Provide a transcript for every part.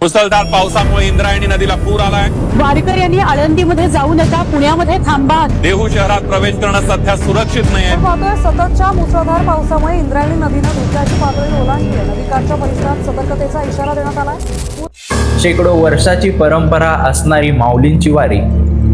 मुसळधार पावसामुळे इंद्रायणी नदीला पूर आलाय। वारकऱ्यांनी आळंदीमध्ये जाऊ नका, पुण्यामध्ये थांबा। देहू शहरात प्रवेश करणं सध्या सुरक्षित नाहीये। पाहतोय सततच्या मुसळधार पावसामुळे इंद्रायणी नदीनं धोक्याची पातळी ओलांडली आहे। नदीकाठच्या परिसरात सतर्कतेचा इशारा देण्यात आलाय। शेकडो वर्षाची परंपरा असणारी माऊलींची वारी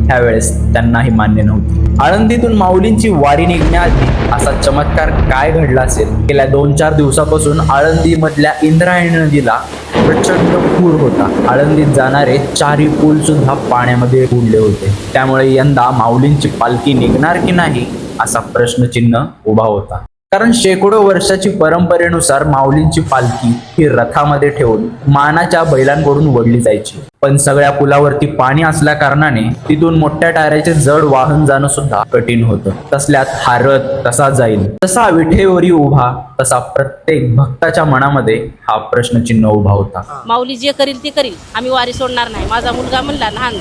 ह्यावेळेस त्यांनाही मान्य नव्हती। आळंदीतून माऊलींची वारी निघण्याआधी असा चमत्कार काय घडला असेल? गेल्या 2-4 दिवसापासून आळंदी मधल्या इंद्रायणी नदीला प्रचंड पूर होता। आळंदीत जाणारे 4ही पूल सुद्धा पाण्यामध्ये बुडले होते। त्यामुळे यंदा माऊलींची पालखी निघणार की नाही असा प्रश्नचिन्ह उभा होता। कारण शेकडो वर्षाची परंपरेनुसार माऊलींची पालखी ही रथामध्ये ठेवून मानाच्या बैलांकडून ओढली जायची। पण सगळ्या पुलावरती पाणी असल्या कारणाने तिथून मोठ्या टायराचे जड वाहन जाणं सुद्धा कठीण होतं। तसल्यात हा रथ कसा जाईल? तसा विठेवरी उभा, तसा प्रत्येक भक्ताच्या मनामध्ये हा प्रश्नचिन्ह उभा होता। माऊली जे करील ते करील, आम्ही वारी सोडणार नाही। माझा मुलगा म्हणला, लहान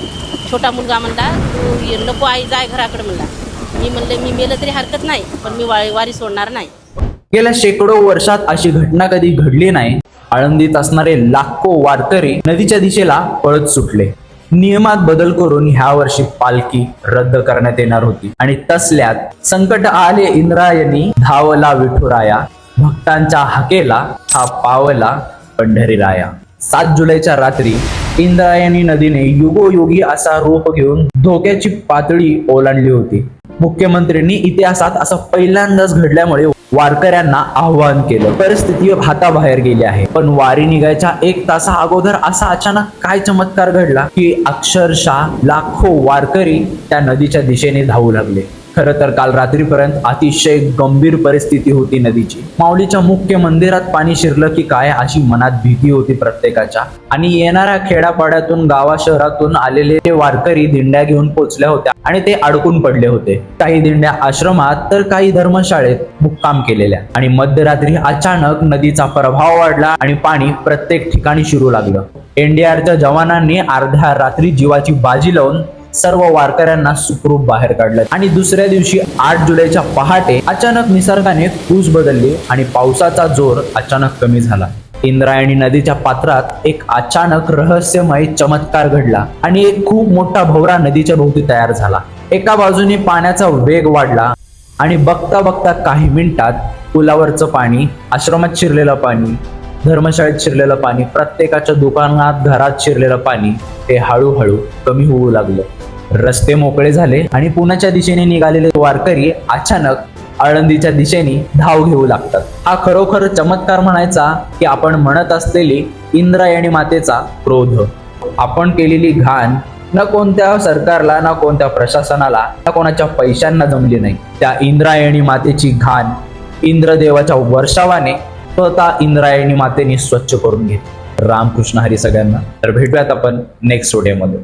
छोटा मुलगा म्हणला, तू नको आई, जाय घराकडे म्हणला। मी म्हणले मी मेलं तरी हरकत नाही, पण मी वारी सोडणार नाही। गेल्या शेकडो वर्षात अशी घटना कधी घडली नाही। आळंदीत असणारे लाखो वारकरी नदीच्या दिशेला पळत सुटले। नियमात बदल करून ह्या वर्षी पालखी रद्द करण्यात येणार होती आणि तसल्यात संकट आले इंद्रायणी, धावला विठुराया, भक्तांच्या हाकेला हा पावला पंढरीराया। 7 जुलैच्या रात्री इंद्रायणी नदीने युगोयुगी असा रूप घेऊन धोक्याची पातळी ओलांडली होती। मुख्यमंत्र्यांनी इतिहासात असं पहिल्यांदाच घडल्यामुळे वारकऱ्यांना आव्हान केलं। परिस्थिती हाताबाहेर गेली आहे, पण वारी निघायच्या 1 तासा अगोदर असा अचानक काय चमत्कार घडला की अक्षरशः लाखो वारकरी त्या नदीच्या दिशेने धावू लागले। खरं तर काल रात्रीपर्यंत अतिशय गंभीर परिस्थिती होती नदीची। माऊलीच्या मुख्य मंदिरात पाणी शिरलं की काय अशी मनात भीती होती प्रत्येकाच्या। आणि येणाऱ्या खेड्यापाड्यातून, गावा शहरातून आलेले ते वारकरी दिंड्या घेऊन पोहोचल्या होत्या आणि ते अडकून पडले होते। काही दिंड्या आश्रमात तर काही धर्मशाळेत मुक्काम केलेल्या। आणि मध्यरात्री अचानक नदीचा प्रभाव वाढला आणि पाणी प्रत्येक ठिकाणी शिरू लागलं। एनडीआरच्या जवानांनी अर्ध्या रात्री जीवाची बाजी लावून सर्व वारकऱ्यांना सुखरूप बाहेर काढलं। आणि दुसऱ्या दिवशी 8 जुलैच्या पहाटे अचानक निसर्गाने कूस बदलली आणि पावसाचा जोर अचानक कमी झाला। इंद्रायणी नदीच्या पात्रात एक अचानक रहस्यमय चमत्कार घडला आणि एक खूप मोठा भोवरा नदीच्या भोवती तयार झाला। एका बाजूने पाण्याचा वेग वाढला आणि बघता बघता काही मिनिटात पुलावरचं पाणी, आश्रमात शिरलेलं पाणी, धर्मशाळेत शिरलेलं पाणी, प्रत्येकाच्या दुकानात, घरात शिरलेलं पाणी हे हळूहळू कमी होऊ लागलं। रस्ते मोकळे झाले आणि पुण्याच्या दिशेने निघालेले वारकरी अचानक आळंदीच्या दिशेने धाव घेऊ लागतात। हा खरोखर चमत्कार म्हणायचा की आपण म्हणत असलेली इंद्रायणी मातेचा क्रोध। आपण केलेली घाण ना कोणत्या सरकारला, ना कोणत्या प्रशासनाला, ना कोणाच्या पैशांना जमली नाही। त्या इंद्रायणी मातेची घाण इंद्रदेवाच्या वर्षावाने स्वतः इंद्रायणी मातेने स्वच्छ करून घेतली। रामकृष्ण हरी सगळ्यांना। तर भेटूयात आपण नेक्स्ट व्हिडिओमध्ये।